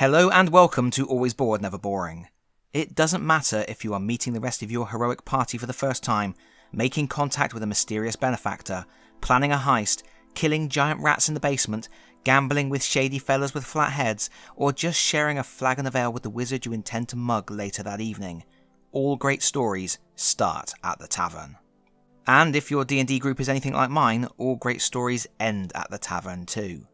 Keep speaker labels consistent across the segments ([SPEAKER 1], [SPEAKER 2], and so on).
[SPEAKER 1] Hello and welcome to Always Bored, Never Boring. It doesn't matter if you are meeting the rest of your heroic party for the first time, making contact with a mysterious benefactor, planning a heist, killing giant rats in the basement, gambling with shady fellas with flat heads, or just sharing a flagon of ale with the wizard you intend to mug later that evening. All great stories start at the tavern. And if your D&D group is anything like mine, all great stories end at the tavern too.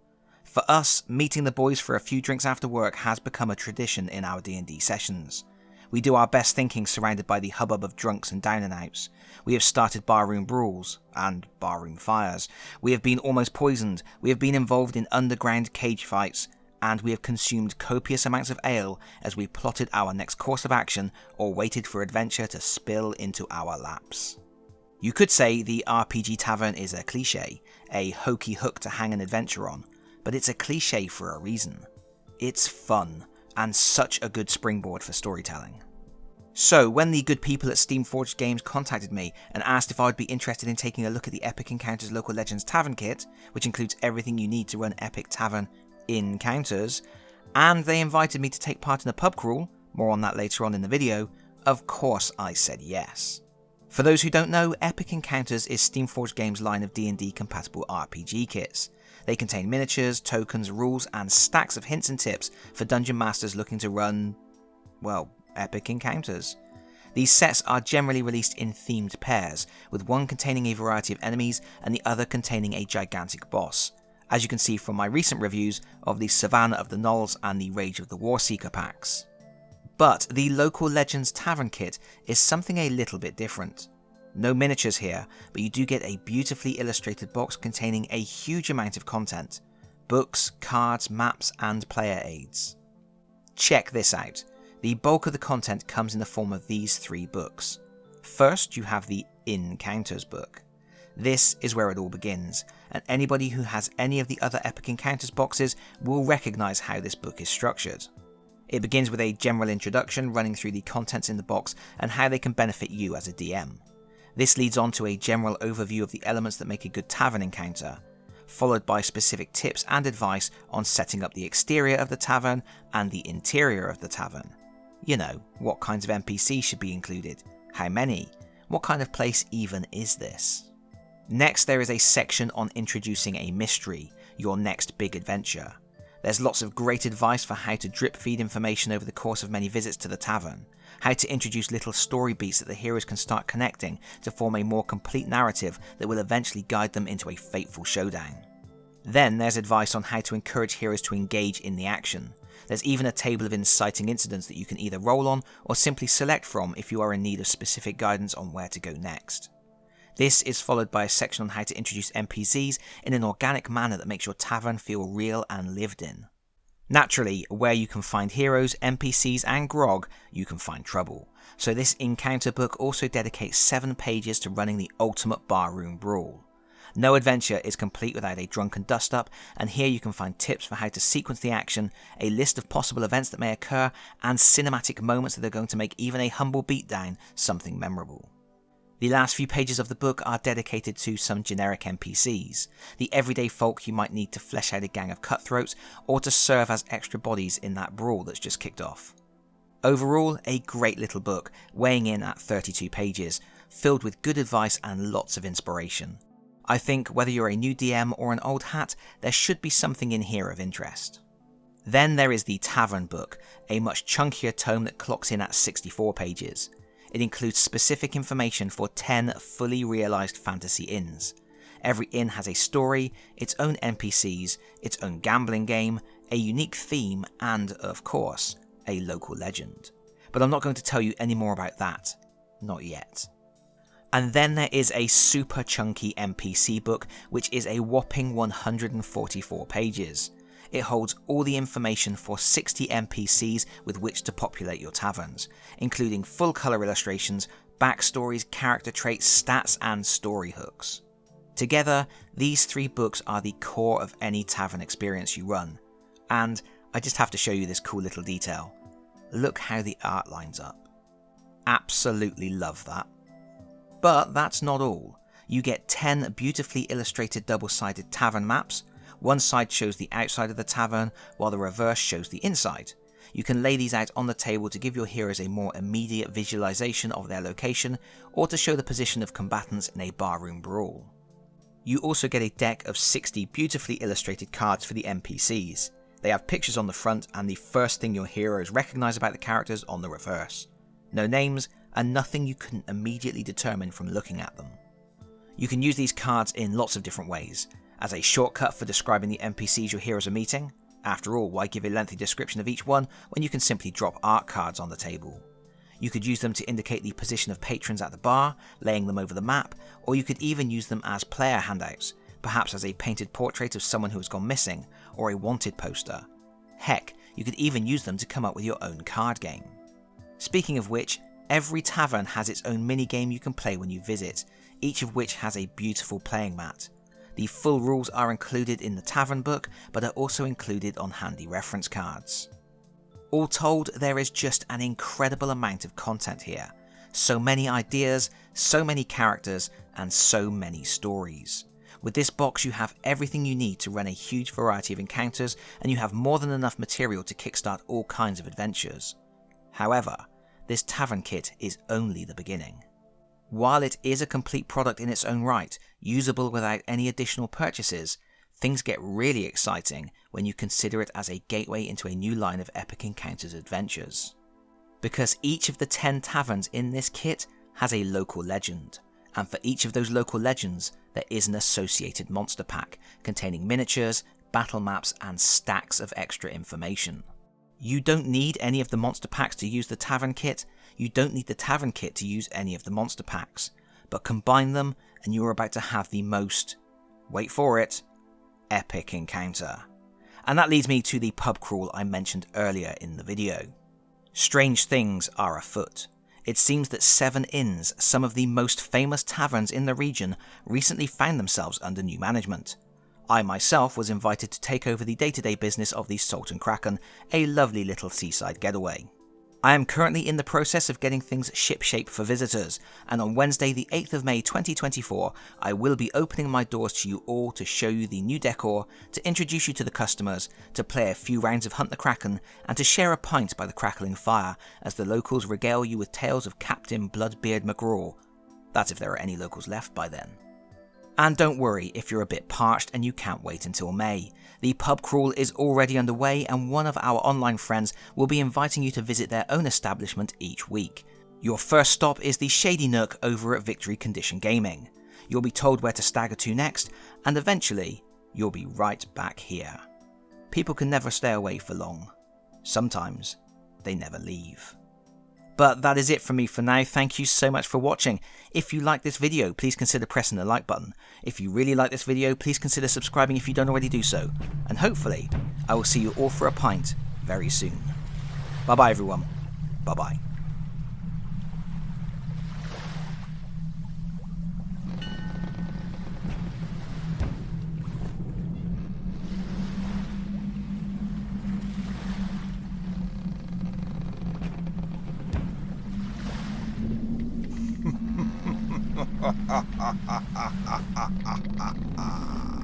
[SPEAKER 1] For us, meeting the boys for a few drinks after work has become a tradition in our D&D sessions. We do our best thinking surrounded by the hubbub of drunks and down and outs. We have started barroom brawls and barroom fires. We have been almost poisoned. We have been involved in underground cage fights, and we have consumed copious amounts of ale as we plotted our next course of action or waited for adventure to spill into our laps. You could say the RPG tavern is a cliché, a hokey hook to hang an adventure on. But it's a cliché for a reason. It's fun, and such a good springboard for storytelling. So, when the good people at Steamforged Games contacted me and asked if I would be interested in taking a look at the Epic Encounters Local Legends Tavern Kit, which includes everything you need to run epic tavern encounters, and they invited me to take part in a pub crawl, more on that later on in the video, of course I said yes. For those who don't know, Epic Encounters is Steamforged Games' line of D&D compatible RPG kits. They contain miniatures, tokens, rules, and stacks of hints and tips for dungeon masters looking to run, well, epic encounters. These sets are generally released in themed pairs, with one containing a variety of enemies and the other containing a gigantic boss, as you can see from my recent reviews of the Savannah of the Gnolls and the Rage of the Warseeker packs. But the Local Legends Tavern Kit is something a little bit different. No miniatures here, but you do get a beautifully illustrated box containing a huge amount of content. Books, cards, maps, and player aids. Check this out. The bulk of the content comes in the form of these 3 books. First, you have the Encounters book. This is where it all begins, and anybody who has any of the other Epic Encounters boxes will recognise how this book is structured. It begins with a general introduction running through the contents in the box and how they can benefit you as a DM. This leads on to a general overview of the elements that make a good tavern encounter, followed by specific tips and advice on setting up the exterior of the tavern and the interior of the tavern. You know, what kinds of NPCs should be included, how many, what kind of place even is this? Next, there is a section on introducing a mystery, your next big adventure. There's lots of great advice for how to drip feed information over the course of many visits to the tavern, how to introduce little story beats that the heroes can start connecting to form a more complete narrative that will eventually guide them into a fateful showdown. Then there's advice on how to encourage heroes to engage in the action. There's even a table of inciting incidents that you can either roll on or simply select from if you are in need of specific guidance on where to go next. This is followed by a section on how to introduce NPCs in an organic manner that makes your tavern feel real and lived in. Naturally, where you can find heroes, NPCs and grog, you can find trouble. So this encounter book also dedicates 7 pages to running the ultimate barroom brawl. No adventure is complete without a drunken dust-up, and here you can find tips for how to sequence the action, a list of possible events that may occur, and cinematic moments that are going to make even a humble beatdown something memorable. The last few pages of the book are dedicated to some generic NPCs, the everyday folk you might need to flesh out a gang of cutthroats or to serve as extra bodies in that brawl that's just kicked off. Overall, a great little book, weighing in at 32 pages, filled with good advice and lots of inspiration. I think whether you're a new DM or an old hat, there should be something in here of interest. Then there is the Tavern book, a much chunkier tome that clocks in at 64 pages. It includes specific information for 10 fully realised fantasy inns. Every inn has a story, its own NPCs, its own gambling game, a unique theme, and, of course, a local legend. But I'm not going to tell you any more about that. Not yet. And then there is a super chunky NPC book, which is a whopping 144 pages. It holds all the information for 60 NPCs with which to populate your taverns, including full colour illustrations, backstories, character traits, stats, and story hooks. Together, these 3 books are the core of any tavern experience you run. And I just have to show you this cool little detail. Look how the art lines up. Absolutely love that. But that's not all. You get 10 beautifully illustrated double-sided tavern maps. One side shows the outside of the tavern, while the reverse shows the inside. You can lay these out on the table to give your heroes a more immediate visualization of their location, or to show the position of combatants in a barroom brawl. You also get a deck of 60 beautifully illustrated cards for the NPCs. They have pictures on the front and the first thing your heroes recognise about the characters on the reverse. No names, and nothing you couldn't immediately determine from looking at them. You can use these cards in lots of different ways, as a shortcut for describing the NPCs your heroes are meeting. After all, why give a lengthy description of each one when you can simply drop art cards on the table? You could use them to indicate the position of patrons at the bar, laying them over the map, or you could even use them as player handouts, perhaps as a painted portrait of someone who has gone missing, or a wanted poster. Heck, you could even use them to come up with your own card game. Speaking of which, every tavern has its own minigame you can play when you visit, each of which has a beautiful playing mat. The full rules are included in the tavern book, but are also included on handy reference cards. All told, there is just an incredible amount of content here. So many ideas, so many characters, and so many stories. With this box you have everything you need to run a huge variety of encounters, and you have more than enough material to kickstart all kinds of adventures. However, this tavern kit is only the beginning. While it is a complete product in its own right, usable without any additional purchases, things get really exciting when you consider it as a gateway into a new line of Epic Encounters adventures. Because each of the 10 taverns in this kit has a local legend, and for each of those local legends there is an associated monster pack containing miniatures, battle maps, and stacks of extra information. You don't need any of the monster packs to use the tavern kit, you don't need the tavern kit to use any of the monster packs, but combine them and you are about to have the most, wait for it, epic encounter. And that leads me to the pub crawl I mentioned earlier in the video. Strange things are afoot. It seems that 7 Inns, some of the most famous taverns in the region, recently found themselves under new management. I myself was invited to take over the day-to-day business of the Salt and Kraken, a lovely little seaside getaway. I am currently in the process of getting things shipshape for visitors, and on Wednesday the 8th of May 2024 I will be opening my doors to you all to show you the new decor, to introduce you to the customers, to play a few rounds of Hunt the Kraken, and to share a pint by the crackling fire as the locals regale you with tales of Captain Bloodbeard McGraw. That's if there are any locals left by then. And don't worry if you're a bit parched and you can't wait until May. The pub crawl is already underway, and one of our online friends will be inviting you to visit their own establishment each week. Your first stop is the Shady Nook over at Victory Condition Gaming. You'll be told where to stagger to next, and eventually you'll be right back here. People can never stay away for long. Sometimes they never leave. But that is it from me for now. Thank you so much for watching. If you like this video, please consider pressing the like button. If you really like this video, please consider subscribing if you don't already do so. And hopefully, I will see you all for a pint very soon. Bye bye everyone. Bye bye. Ha ha ha ha ha ha ha ha.